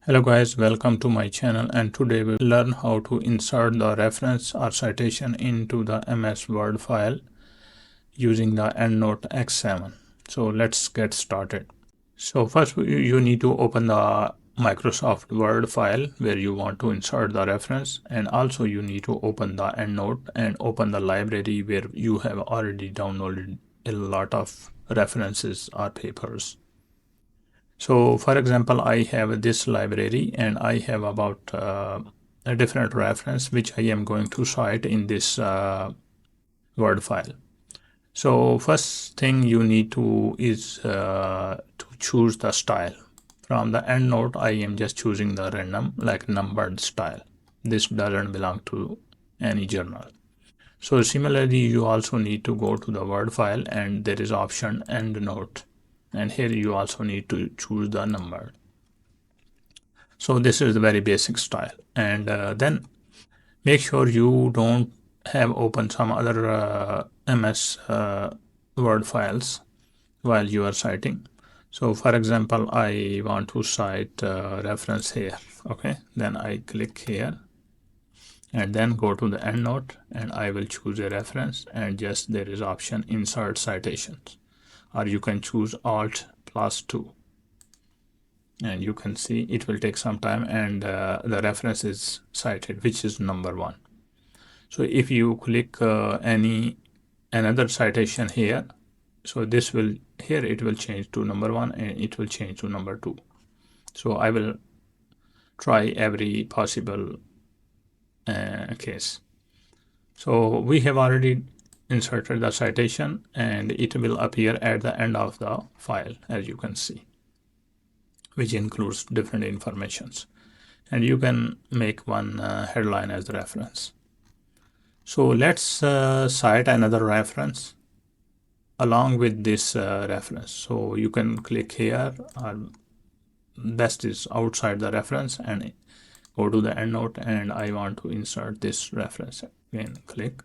Hello guys, welcome to my channel, and today we will learn how to insert the reference or citation into the MS Word file using the EndNote X7. So let's get started. So first you need to open the Microsoft Word file where you want to insert the reference, and also you need to open the EndNote and open the library where you have already downloaded a lot of references or papers. So for example, I have this library and I have about a different reference which I am going to cite in this Word file. So first thing you need to is to choose the style. From the EndNote, I am just choosing the random like numbered style. This doesn't belong to any journal. So similarly, you also need to go to the Word file and there is option EndNote. And here you also need to choose the number. So this is the very basic style, and then make sure you don't have open some other MS Word files while you are citing. So for example, I want to cite reference here. Okay, then I click here and then go to the EndNote and I will choose a reference, and just there is option insert citations, or you can choose Alt+2, and you can see it will take some time, and the reference is cited, which is number 1. So if you click another citation here, so this will here it will change to number 1 and it will change to number 2. So I will try every possible case. So we have already inserted the citation and it will appear at the end of the file, as you can see, which includes different informations, and you can make one headline as the reference. So let's cite another reference along with this reference. So you can click here, or best is outside the reference, and go to the EndNote, and I want to insert this reference. Again click,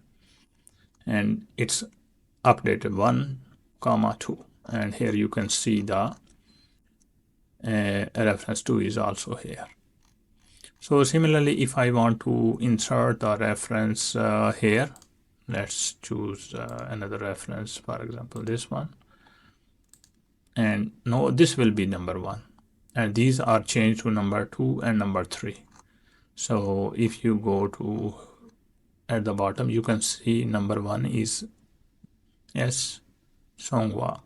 and it's updated 1,2, and here you can see the reference 2 is also here. So similarly, if I want to insert the reference here, let's choose another reference, for example this one, and no, this will be number 1, and these are changed to number 2 and number 3. So if you go to at the bottom, you can see number 1 is S. Songhua.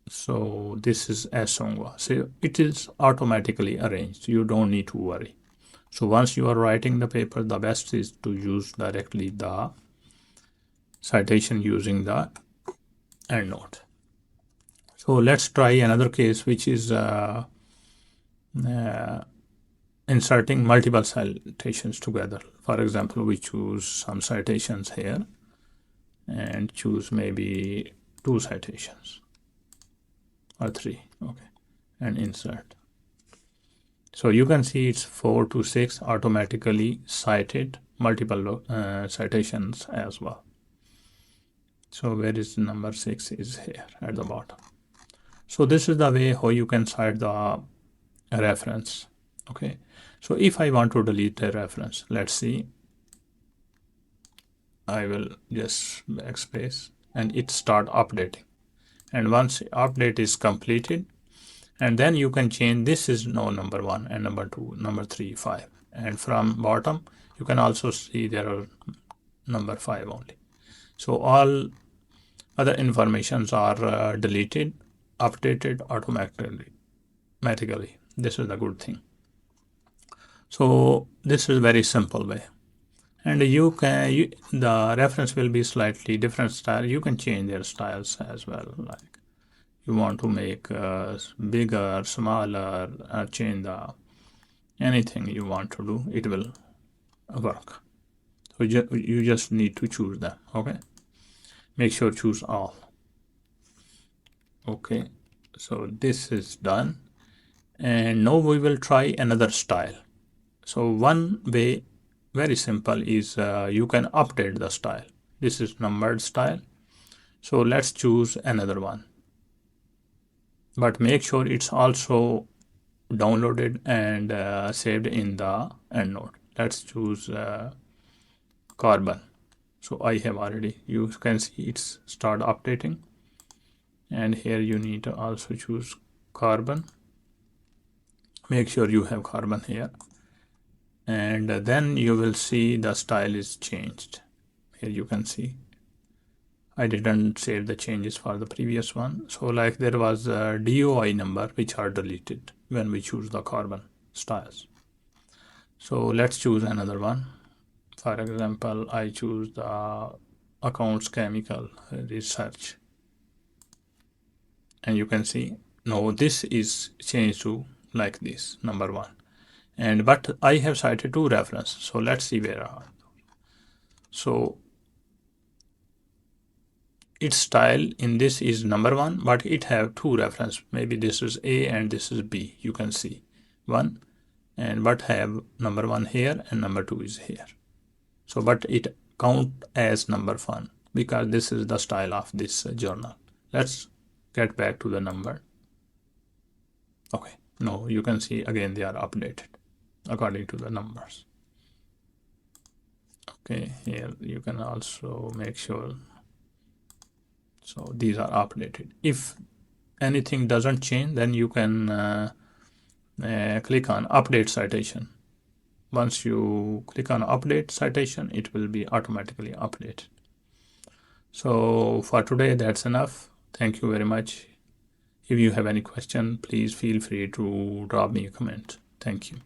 So this is S. Songhua. So it is automatically arranged. You don't need to worry. So once you are writing the paper, the best is to use directly the citation using the EndNote. So let's try another case, which is inserting multiple citations together. For example, we choose some citations here and choose maybe 2 citations or 3. Okay, and insert. So you can see it's 4 to 6 automatically cited multiple citations as well. So where is number 6 is here at the bottom. So this is the way how you can cite the reference. Okay, so if I want to delete a reference, let's see, I will just backspace and it start updating, and once update is completed, and then you can change, this is no number 1 and number 2, number 3, 5, and from bottom you can also see there are number 5 only. So all other informations are deleted, updated automatically. This is the good thing. So this is a very simple way, and the reference will be slightly different style. You can change their styles as well, like you want to make bigger, smaller, change the anything you want to do, it will work. So you just need to choose them. Okay, make sure choose all. Okay, so this is done, and now we will try another style. So one way, very simple, is you can update the style. This is numbered style, so let's choose another one, but make sure it's also downloaded and saved in the EndNote. Let's choose carbon. So I have already, you can see it's start updating, and here you need to also choose carbon. Make sure you have carbon here, and then you will see the style is changed. Here you can see I didn't save the changes for the previous one. So like there was a DOI number which are deleted when we choose the carbon styles. So let's choose another one. For example, I choose the accounts chemical research, and you can see no, this is changed to like this, number one. And but I have cited two references, so let's see where are. So its style in this is number one, but it have two reference. Maybe this is A and this is B. You can see one, and but have number one here and number two is here. So but it count as number one because this is the style of this journal. Let's get back to the number. Okay, no, you can see again they are updated according to the numbers. Okay, here you can also make sure. So these are updated. If anything doesn't change, then you can click on update citation. Once you click on update citation, it will be automatically updated. So for today, that's enough. Thank you very much. If you have any question, please feel free to drop me a comment. Thank you.